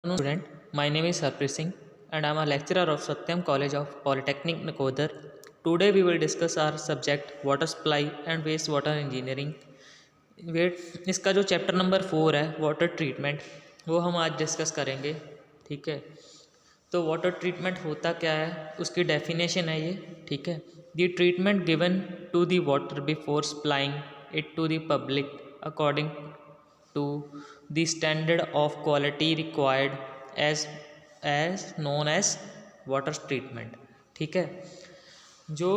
Student, my name is Harpreet Singh and I am a lecturer of Satyam College of Polytechnic Nakodar. Today we will discuss our subject water supply and wastewater engineering. Wait इसका जो chapter number 4 है water treatment वो हम आज discuss करेंगे। ठीक है, तो वाटर ट्रीटमेंट होता क्या है, उसकी डेफिनेशन है ये। ठीक है, the treatment given to the water before supplying it to the public according to the standard of quality required as known as water treatment। ठीक है, जो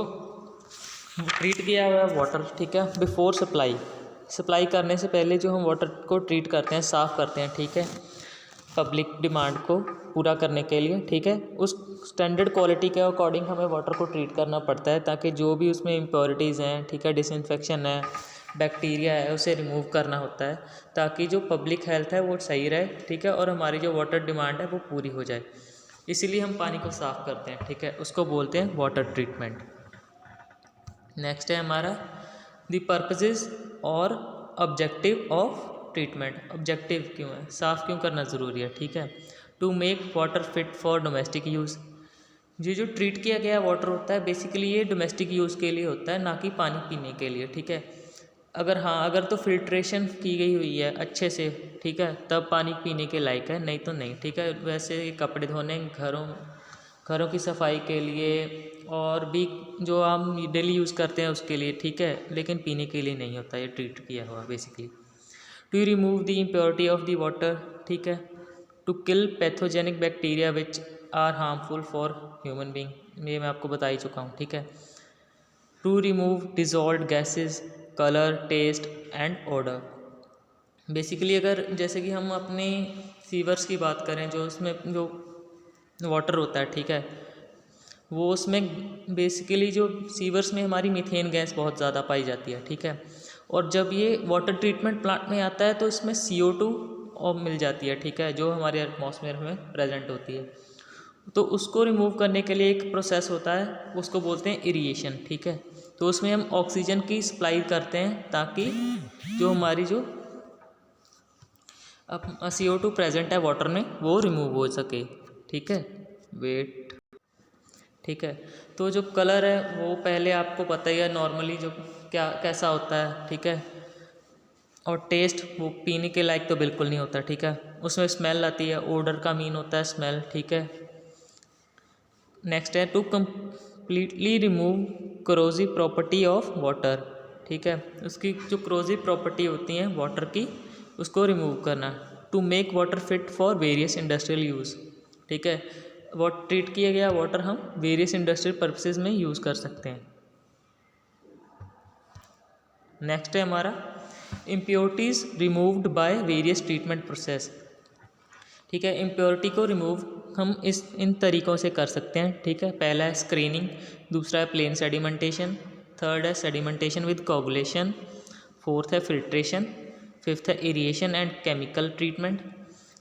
ट्रीट किया हुआ है वाटर, ठीक है, बिफोर सप्लाई करने से पहले जो हम वाटर को ट्रीट करते हैं, साफ़ करते हैं, ठीक है, पब्लिक डिमांड को पूरा करने के लिए। ठीक है, उस स्टैंडर्ड क्वालिटी के अकॉर्डिंग हमें वाटर को ट्रीट करना पड़ता है ताकि जो भी उसमें इम्प्योरिटीज़ हैं, ठीक है, डिसइंफेक्शन है, बैक्टीरिया है, उसे रिमूव करना होता है ताकि जो पब्लिक हेल्थ है वो सही रहे। ठीक है, और हमारी जो वाटर डिमांड है वो पूरी हो जाए, इसीलिए हम पानी को साफ़ करते हैं। ठीक है, उसको बोलते हैं वाटर ट्रीटमेंट। नेक्स्ट है हमारा द पर्पसेस और ऑब्जेक्टिव ऑफ ट्रीटमेंट। ऑब्जेक्टिव क्यों है, साफ़ क्यों करना ज़रूरी है। ठीक है, to make water fit for domestic use. ये जो ट्रीट किया गया वाटर होता है बेसिकली ये डोमेस्टिक यूज़ के लिए होता है, ना कि पानी पीने के लिए। ठीक है, अगर तो फिल्ट्रेशन की गई हुई है अच्छे से, ठीक है, तब पानी पीने के लायक है, नहीं तो नहीं। ठीक है, वैसे कपड़े धोने, घरों की सफाई के लिए और भी जो हम डेली यूज़ करते हैं उसके लिए, ठीक है, लेकिन पीने के लिए नहीं होता ये ट्रीट किया हुआ basically. To remove the impurity of the water, ठीक है, to kill pathogenic bacteria which are harmful for human being, ये मैं आपको बता ही चुका हूँ। ठीक है, to remove dissolved gases, colour, taste and odour. Basically अगर जैसे कि हम अपने सीवर्स की बात करें, जो उसमें जो वाटर होता है, ठीक है, वो उसमें बेसिकली जो सीवर्स में हमारी मीथेन गैस बहुत ज़्यादा पाई जाती है। ठीक है, और जब ये वाटर ट्रीटमेंट प्लांट में आता है तो इसमें CO2 और मिल जाती है। ठीक है, जो हमारे एटमॉस्फेयर में प्रेजेंट होती है, तो उसको रिमूव करने के लिए एक प्रोसेस होता है, उसको बोलते हैं इरिगेशन। ठीक है, तो उसमें हम ऑक्सीजन की सप्लाई करते हैं ताकि जो हमारी जो अब CO2 प्रेजेंट है वाटर में वो रिमूव हो सके। ठीक है, वेट। ठीक है, तो जो कलर है वो पहले आपको पता ही है नॉर्मली जो क्या कैसा होता है। ठीक है, और टेस्ट वो पीने के लायक तो बिल्कुल नहीं होता। ठीक है, उसमें स्मेल आती है, ओडर का मीन होता है स्मेल। ठीक है, नेक्स्ट है to completely remove corrosive property of water. ठीक है, उसकी जो करोजिव प्रॉपर्टी होती हैं वाटर की, उसको रिमूव करना। To make water fit for various industrial use. ठीक है, वाटर ट्रीट किया गया वाटर हम वेरियस इंडस्ट्रियल पर्पसेस में यूज़ कर सकते हैं। नेक्स्ट है हमारा impurities removed by various treatment process. ठीक है, इम्प्योरिटी को रिमूव हम इन तरीक़ों से कर सकते हैं। ठीक है, पहला है स्क्रीनिंग, दूसरा है प्लेन सेडिमेंटेशन, थर्ड है सेडिमेंटेशन विद कोगुलेशन, फोर्थ है फिल्ट्रेशन, फिफ्थ है aeration and chemical treatment,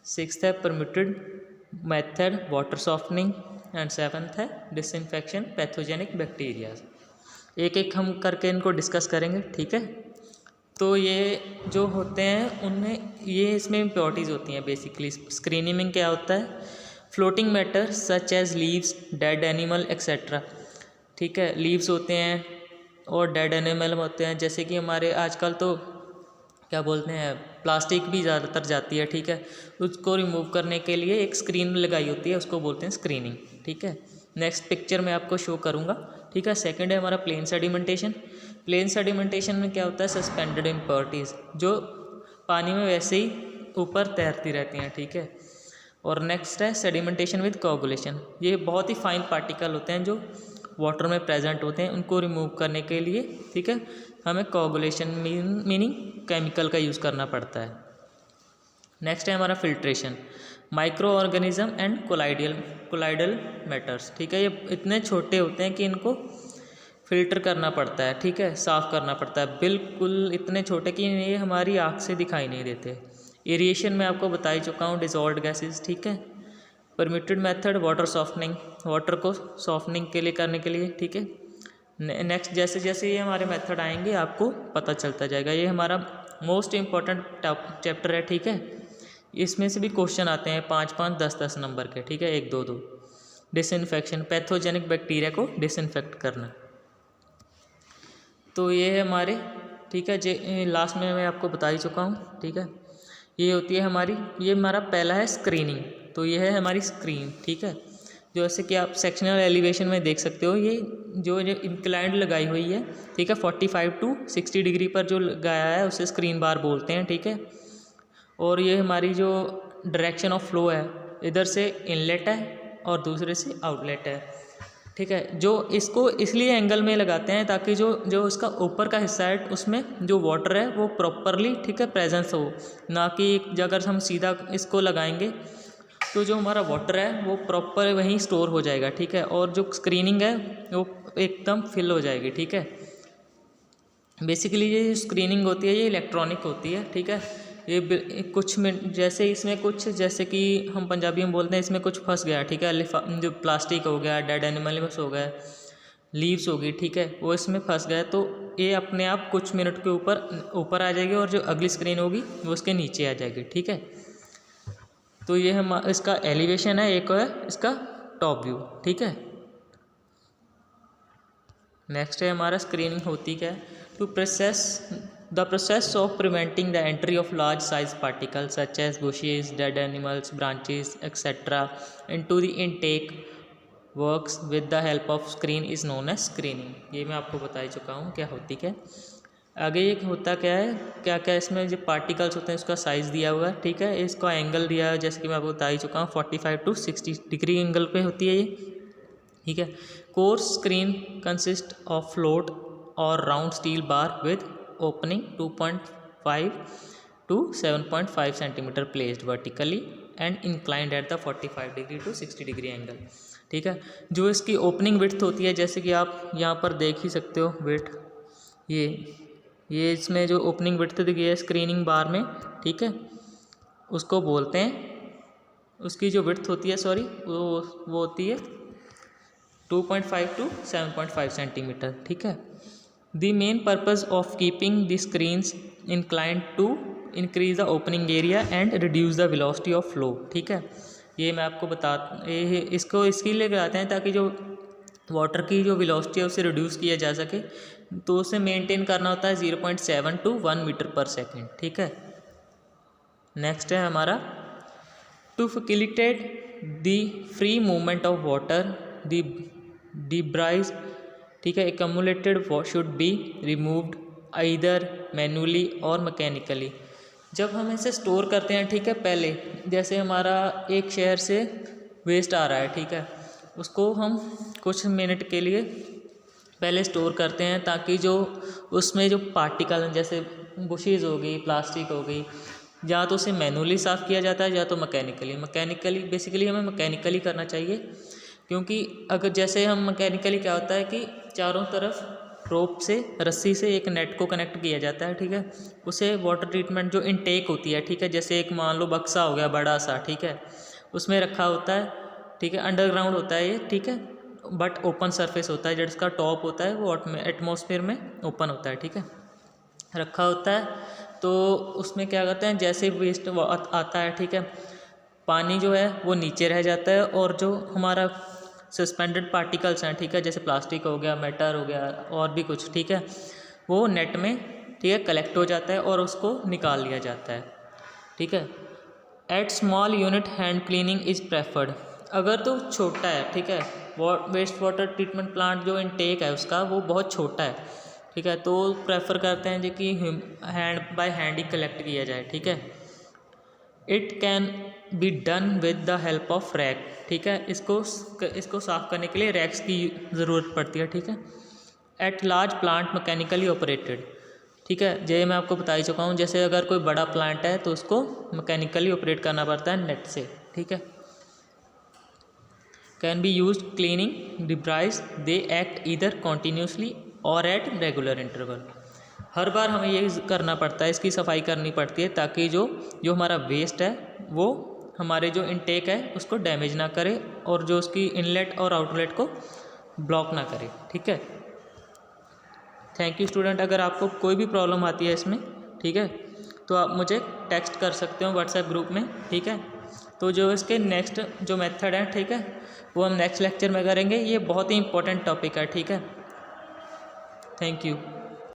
sixth है permutit method water softening and seventh है डिसइंफेक्शन पैथोजेनिक बैक्टीरिया। एक एक हम करके इनको डिस्कस करेंगे। ठीक है, तो ये जो होते हैं उनमें ये इसमें इम्प्योरिटीज़ होती हैं बेसिकली। स्क्रीनिंग में क्या होता है, floating matter such as leaves, dead animal etcetera. ठीक है, लीव्स होते हैं और डेड एनिमल होते हैं, जैसे कि हमारे आजकल तो क्या बोलते हैं प्लास्टिक भी ज़्यादातर जाती है। ठीक है, उसको रिमूव करने के लिए एक स्क्रीन लगाई होती है, उसको बोलते हैं स्क्रीनिंग। ठीक है, नेक्स्ट पिक्चर मैं आपको शो करूँगा। ठीक है, सेकंड है हमारा प्लेन सेडिमेंटेशन। प्लेन सेडिमेंटेशन में क्या होता है, सस्पेंडेड इम्प्योरिटीज़ जो पानी में वैसे ही ऊपर तैरती रहती हैं। ठीक है, और नेक्स्ट है सेडिमेंटेशन विद कोगुलेशन। ये बहुत ही फाइन पार्टिकल होते हैं जो वाटर में प्रेजेंट होते हैं, उनको रिमूव करने के लिए, ठीक है, हमें कोगुलेशन मीनिंग केमिकल का यूज़ करना पड़ता है। नेक्स्ट है हमारा filtration, micro organism and colloidal matters. ठीक है, ये इतने छोटे होते हैं कि इनको फिल्टर करना पड़ता है। ठीक है, साफ़ करना पड़ता है, बिल्कुल इतने छोटे कि ये हमारी आँख से दिखाई नहीं देते। एरिएशन में आपको बता ही चुका हूँ, डिसॉल्व्ड गैसेस। ठीक है, permutit method water softening, water को सॉफ्टनिंग के लिए करने के लिए। ठीक है, नेक्स्ट जैसे जैसे ये हमारे मेथड आएंगे आपको पता चलता जाएगा। ये हमारा मोस्ट इम्पॉर्टेंट चैप्टर है। ठीक है, इसमें से भी क्वेश्चन आते हैं 5-5, 10-10 नंबर के, ठीक है, 1-2-2। डिसइंफेक्शन, पैथोजेनिक बैक्टीरिया को डिसइंफेक्ट करना। तो ये है हमारे, ठीक है, जे लास्ट में मैं आपको बता ही चुका हूँ, ठीक है। ये होती है हमारी, ये हमारा पहला है स्क्रीनिंग। तो ये है हमारी स्क्रीन, ठीक है, जैसे कि आप सेक्शनल एलिवेशन में देख सकते हो, ये जो इंक्लाइंड लगाई हुई है, ठीक है, 45 to 60 डिग्री पर जो लगाया है उसे स्क्रीन बार बोलते हैं, ठीक है। और ये हमारी जो डायरेक्शन ऑफ फ्लो है, इधर से इनलेट है और दूसरे से आउटलेट है, ठीक है। जो इसको इसलिए एंगल में लगाते हैं ताकि जो जो उसका ऊपर का हिस्सा है उसमें जो वाटर है वो प्रॉपरली, ठीक है, प्रेजेंस हो, ना कि अगर हम सीधा इसको लगाएंगे तो जो हमारा वाटर है वो प्रॉपर वहीं स्टोर हो जाएगा, ठीक है, और जो स्क्रीनिंग है वो एकदम फिल हो जाएगी, ठीक है। बेसिकली ये स्क्रीनिंग होती है ये इलेक्ट्रॉनिक होती है, ठीक है। ये कुछ में जैसे इसमें कुछ, जैसे कि हम पंजाबी में बोलते हैं इसमें कुछ फंस गया, ठीक है, जो प्लास्टिक हो गया, डेड एनिमल्स हो गया, लीव्स हो गई, ठीक है, वो इसमें फंस गया तो ये अपने आप कुछ मिनट के ऊपर आ जाएगी और जो अगली स्क्रीन होगी वो उसके नीचे आ जाएगी, ठीक है। तो ये हम इसका एलिवेशन है, एक है इसका टॉप व्यू, ठीक है। नेक्स्ट है हमारा स्क्रीनिंग होती क्या है, to the process of preventing the entry of large size particles such as bushes, dead animals, branches etcetera into the intake works with the help of screen is known as screening. ये मैं आपको बता ही चुका हूँ क्या होती क्या। आगे एक होता क्या है, क्या क्या इसमें जो पार्टिकल्स होते हैं उसका साइज़ दिया हुआ है, ठीक है, इसका एंगल दिया है जैसे कि मैं आपको बता ही चुका हूँ 45 to 60 डिग्री एंगल पे होती है ये, ठीक है। Coarse screen consist of flat और round steel bar with opening 2.5 to 7.5 centimetre placed vertically and inclined at the 45 degree to 60 degree angle, ठीक है। जो इसकी ओपनिंग विड्थ होती है जैसे कि आप यहाँ पर देख ही सकते हो विड्थ, ये इसमें जो ओपनिंग विड्थ दी है स्क्रीनिंग बार में, ठीक है, उसको बोलते हैं, उसकी जो विड्थ होती है सॉरी वो होती है 2.5 to 7.5 सेंटीमीटर, ठीक है। The main purpose of keeping the screens inclined to increase the opening area and reduce the velocity of flow, ठीक है। ये मैं आपको इसको इसके लिए लगाते हैं ताकि जो वाटर की जो वेलोसिटी है उसे रिड्यूस किया जा सके, तो उसे मेंटेन करना होता है 0.7 to 1 मीटर पर सेकेंड, ठीक है। नेक्स्ट है हमारा to facilitate the free movement of water the debris, ठीक है, accumulated should be removed either manually और मैकेनिकली। जब हम इसे स्टोर करते हैं, ठीक है, पहले जैसे हमारा एक शहर से वेस्ट आ रहा है, ठीक है, उसको हम कुछ मिनट के लिए पहले स्टोर करते हैं ताकि जो उसमें जो पार्टिकल जैसे बुशेज़ हो गई, प्लास्टिक हो गई, या तो उसे मैनुअली साफ़ किया जाता है या तो मैकेनिकली बेसिकली हमें मैकेनिकली करना चाहिए, क्योंकि अगर जैसे हम मैकेनिकली क्या होता है कि चारों तरफ रोप से, रस्सी से एक नेट को कनेक्ट किया जाता है, ठीक है, उसे वाटर ट्रीटमेंट जो इनटेक होती है, ठीक है, जैसे एक मान लो बक्सा हो गया बड़ा सा, ठीक है, उसमें रखा होता है, ठीक है, अंडरग्राउंड होता है ये, ठीक है, बट ओपन सरफेस होता है, जिसका टॉप होता है वो एटमॉस्फेयर में ओपन होता है, ठीक है, रखा होता है। तो उसमें क्या करते हैं, जैसे वेस्ट आता है, ठीक है, पानी जो है वो नीचे रह जाता है और जो हमारा सस्पेंडेड पार्टिकल्स हैं, ठीक है, जैसे प्लास्टिक हो गया, मेटल हो गया और भी कुछ, ठीक है, वो नेट में, ठीक है, कलेक्ट हो जाता है और उसको निकाल लिया जाता है, ठीक है। At small unit hand cleaning is preferred. अगर तो छोटा है, ठीक है, वेस्ट वाटर ट्रीटमेंट प्लांट जो इनटेक है उसका वो बहुत छोटा है, ठीक है, तो प्रेफर करते हैं जो कि बाय हैंड ही कलेक्ट किया जाए, ठीक है। It can be done with the help of rack, ठीक है, इसको साफ़ करने के लिए रैक्स की ज़रूरत पड़ती है, ठीक है। At large plant mechanically operated, ठीक है, ये मैं आपको बता ही चुका हूँ, जैसे अगर कोई बड़ा प्लांट है तो उसको मैकेनिकली ऑपरेट करना पड़ता है नेट से, ठीक है। Can be used cleaning debris, they act either continuously और एट रेगुलर इंटरवल। हर बार हमें ये करना पड़ता है, इसकी सफाई करनी पड़ती है ताकि जो हमारा वेस्ट है वो हमारे जो इनटेक है उसको डैमेज ना करे और जो उसकी इनलेट और आउटलेट को ब्लॉक ना करे, ठीक है। Thank you student. अगर आपको कोई भी प्रॉब्लम आती है इसमें, ठीक है, तो आप मुझे टेक्स्ट कर सकते हो व्हाट्सएप ग्रुप में, ठीक है। तो जो इसके नेक्स्ट जो मेथड है, ठीक है, वो हम नेक्स्ट लेक्चर में करेंगे। ये बहुत ही इंपॉर्टेंट टॉपिक है, ठीक है। Thank you.